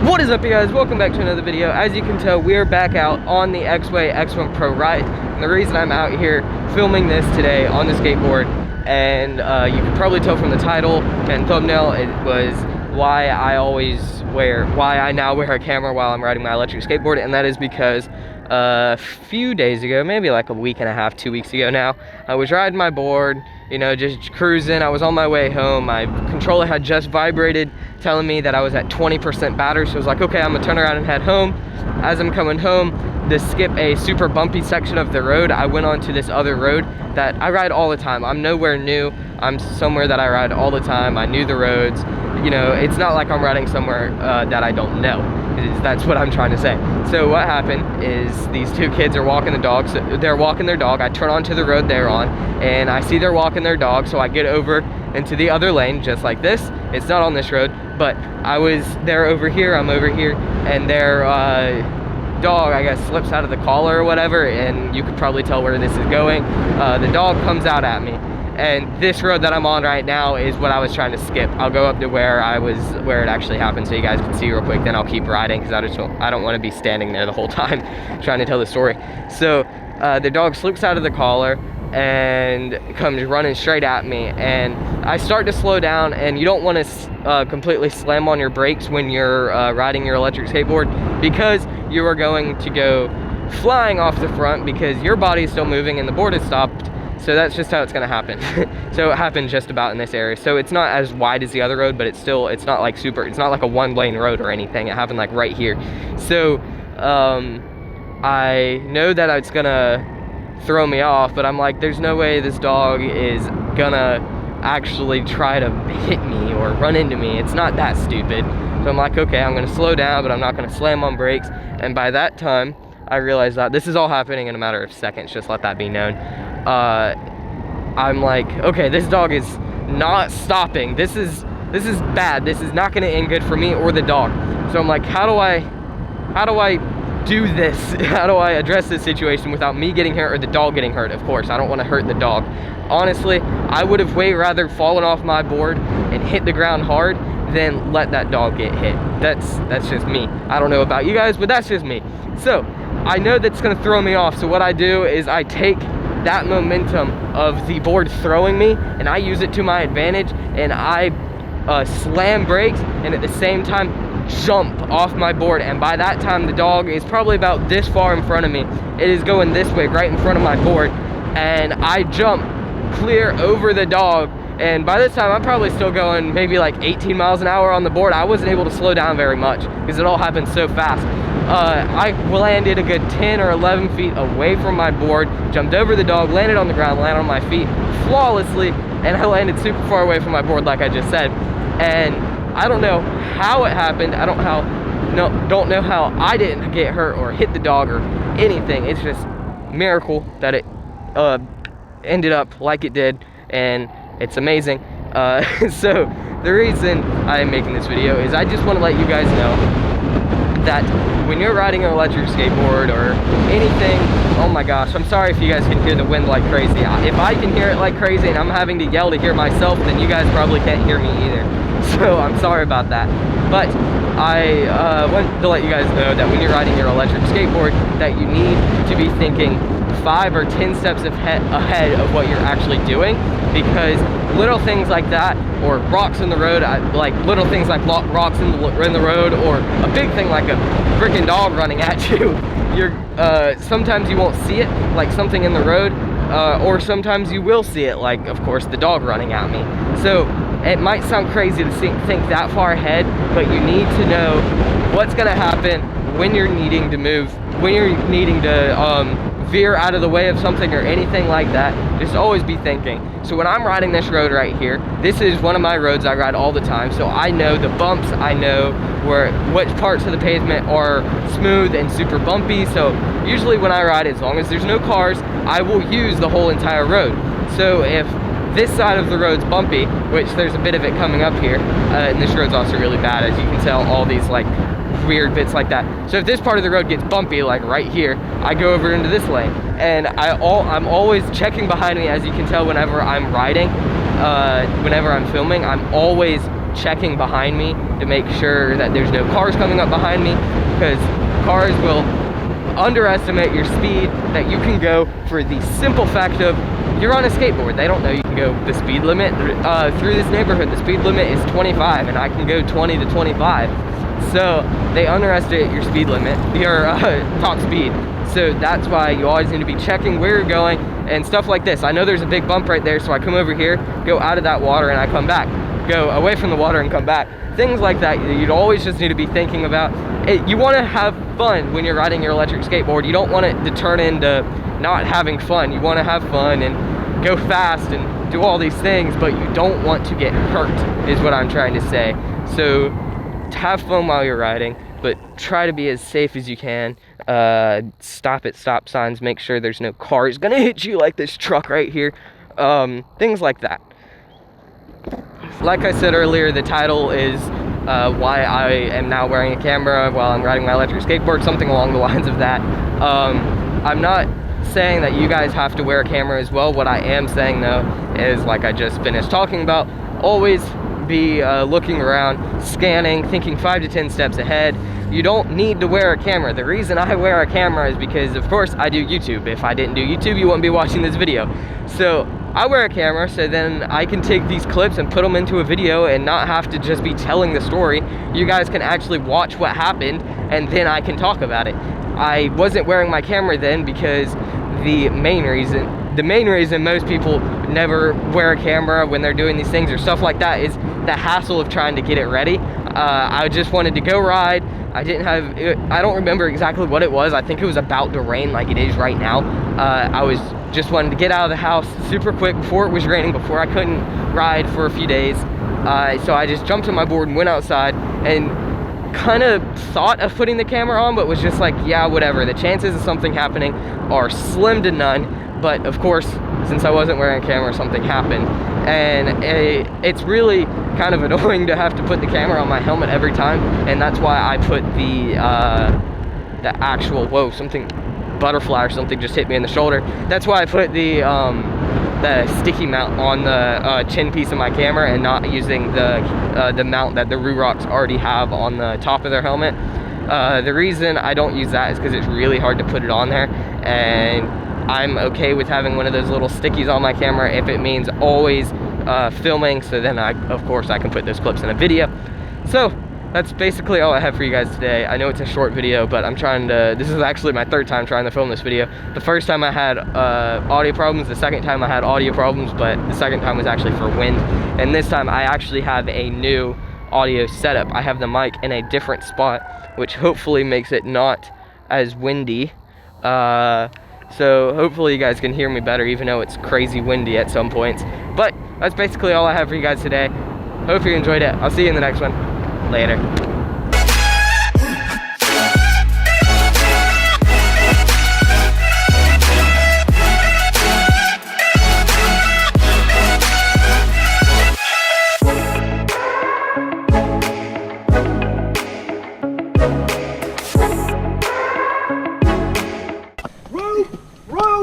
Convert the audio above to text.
What is up, you guys? Welcome back to another video. As you can tell, we are back out on the X-Way X1 Pro ride. And the reason I'm out here filming this today on the skateboard, and you can probably tell from the title and thumbnail, it was why I now wear a camera while I'm riding my electric skateboard. And that is because a few days ago, maybe like a week and a half, 2 weeks ago now, I was riding my board, you know, just cruising. I was on my way home. My controller had just vibrated, telling me that I was at 20% battery. So I was like, okay, I'm gonna turn around and head home. As I'm coming home, to skip a super bumpy section of the road, I went onto this other road that I ride all the time. I'm nowhere new. I'm somewhere that I ride all the time. I knew the roads. You know, it's not like I'm riding somewhere that I don't know. That's what I'm trying to say. So what happened is these two kids are walking the dog. So they're walking their dog. I turn onto the road they're on, and I see they're walking their dog. So I get over into the other lane, just like this. It's not on this road, but they're over here, I'm over here, and their dog, I guess, slips out of the collar or whatever, and you could probably tell where this is going. The dog comes out at me. And this road that I'm on right now is what I was trying to skip. I'll go up to where it actually happened so you guys can see real quick, then I'll keep riding because I don't want to be standing there the whole time trying to tell the story. So the dog slips out of the collar and comes running straight at me, and I start to slow down, and you don't want to completely slam on your brakes when you're riding your electric skateboard, because you are going to go flying off the front because your body is still moving and the board is stopped. So that's just how it's gonna happen. So it happened just about in this area. So it's not as wide as the other road, but it's not like it's not like a one-lane road or anything. It happened like right here. So I know that it's gonna throw me off, but I'm like, there's no way this dog is gonna actually try to hit me or run into me. It's not that stupid. So I'm like, okay, I'm gonna slow down, but I'm not gonna slam on brakes. And by that time, I realized that this is all happening in a matter of seconds, just let that be known. I'm like, okay, this dog is not stopping. This is bad. This is not gonna end good for me or the dog. So I'm like, how do I do this? How do I address this situation without me getting hurt or the dog getting hurt? Of course, I don't want to hurt the dog. Honestly, I would have way rather fallen off my board and hit the ground hard than let that dog get hit. That's just me. I don't know about you guys, but that's just me. So I know that's gonna throw me off. So what I do is I take that momentum of the board throwing me and I use it to my advantage, and I slam brakes and at the same time jump off my board. And by that time the dog is probably about this far in front of me. It is going this way right in front of my board, and I jump clear over the dog. And by this time I'm probably still going maybe like 18 miles an hour on the board. I wasn't able to slow down very much because it all happened so fast. I landed a good 10 or 11 feet away from my board, jumped over the dog, landed on the ground, landed on my feet flawlessly, and I landed super far away from my board like I just said. And I don't know how it happened. I don't know how I didn't get hurt or hit the dog or anything. It's just a miracle that it ended up like it did, and it's amazing. So the reason I am making this video is I just want to let you guys know that when you're riding an electric skateboard or anything, oh my gosh, I'm sorry if you guys can hear the wind like crazy. If I can hear it like crazy and I'm having to yell to hear myself, then you guys probably can't hear me either. So I'm sorry about that. But I want to let you guys know that when you're riding your electric skateboard, that you need to be thinking 5 or 10 steps ahead of what you're actually doing, because little things like that, or rocks in the road, like little things like rocks in the road, or a big thing like a freaking dog running at you, sometimes you won't see it, like something in the road, or sometimes you will see it, like of course the dog running at me. So it might sound crazy to think that far ahead, but you need to know what's gonna happen when you're needing to move, when you're needing to veer out of the way of something or anything like that. Just always be thinking. So when I'm riding this road right here, this is one of my roads I ride all the time, so I know the bumps, I know which parts of the pavement are smooth and super bumpy. So usually when I ride, as long as there's no cars, I will use the whole entire road. So if this side of the road's bumpy, which there's a bit of it coming up here, and this road's also really bad, as you can tell, all these like weird bits like that. So if this part of the road gets bumpy, like right here, I go over into this lane, and I'm always checking behind me. As you can tell, whenever I'm riding, whenever I'm filming, I'm always checking behind me to make sure that there's no cars coming up behind me, because cars will underestimate your speed that you can go for the simple fact of you're on a skateboard. They don't know you can go the speed limit. Through this neighborhood, the speed limit is 25 and I can go 20 to 25. So they underestimate your speed limit, your top speed. So that's why you always need to be checking where you're going and stuff like this. I know there's a big bump right there, so I come over here, go out of that water, and I come back. Go away from the water and come back. Things like that you'd always just need to be thinking about. You want to have fun when you're riding your electric skateboard. You don't want it to turn into not having fun. You want to have fun and go fast and do all these things, but you don't want to get hurt, is what I'm trying to say. So have fun while you're riding, but try to be as safe as you can. Stop at stop signs, make sure there's no cars gonna hit you like this truck right here. Things like that. Like I said earlier, the title is why I am now wearing a camera while I'm riding my electric skateboard, something along the lines of that. I'm not saying that you guys have to wear a camera as well. What I am saying though is, like I just finished talking about, always be looking around, scanning, thinking 5 to 10 steps ahead. You don't need to wear a camera. The reason I wear a camera is because, of course, I do YouTube. If I didn't do YouTube, you wouldn't be watching this video. So I wear a camera so then I can take these clips and put them into a video and not have to just be telling the story. You guys can actually watch what happened and then I can talk about it. I wasn't wearing my camera then because the main reason most people never wear a camera when they're doing these things or stuff like that is the hassle of trying to get it ready. I just wanted to go ride. I don't remember exactly what it was. I think it was about to rain like it is right now. I was just wanting to get out of the house super quick before it was raining, before I couldn't ride for a few days. So I just jumped on my board and went outside and kind of thought of putting the camera on, but was just like, yeah, whatever. The chances of something happening are slim to none. But of course, since I wasn't wearing a camera, something happened. And it's really kind of annoying to have to put the camera on my helmet every time. And that's why I put the actual, whoa, something, butterfly or something just hit me in the shoulder. That's why I put the sticky mount on the chin piece of my camera and not using the mount that the Rurocs already have on the top of their helmet. The reason I don't use that is because it's really hard to put it on there, and I'm okay with having one of those little stickies on my camera if it means always filming, so then of course I can put those clips in a video. So that's basically all I have for you guys today. I know it's a short video, but I'm trying to, this is actually my third time trying to film this video. The first time I had audio problems, the second time I had audio problems, but the second time was actually for wind. And this time I actually have a new audio setup. I have the mic in a different spot, which hopefully makes it not as windy. So hopefully you guys can hear me better, even though it's crazy windy at some points. But that's basically all I have for you guys today. Hope you enjoyed it. I'll see you in the next one. Later.